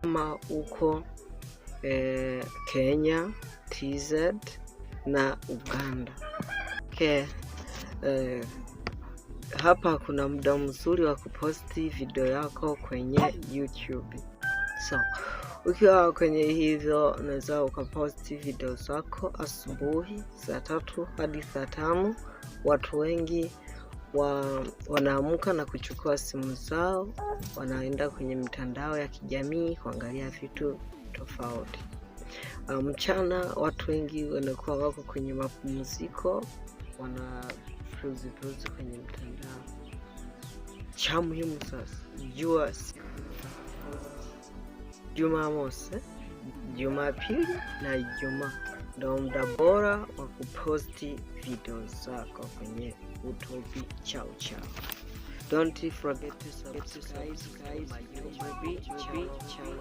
kama uko Kenya, TZ na Uganda. Okay. Hapa kuna muda mzuri wa kuposti video yako kwenye YouTube. So ukiwa kwenye hivyo unaweza ukaposti video zako asubuhi saa 3 hadi saa 5. Watu wengi wanaamka na kuchukua simu zao, wanaenda kwenye mitandao ya kijamii kuangalia vitu tofauti. Mchana watu wengi wanakuwa wako kwenye mapumziko, wana peruzi kwenye mtandao. Cha muhimu sasa, jua Jumamosi, Jumapili na Ijumaa ndio muda bora wa kuposti video zako kwenye YouTube. Ciao. Don't forget to subscribe my YouTube channel.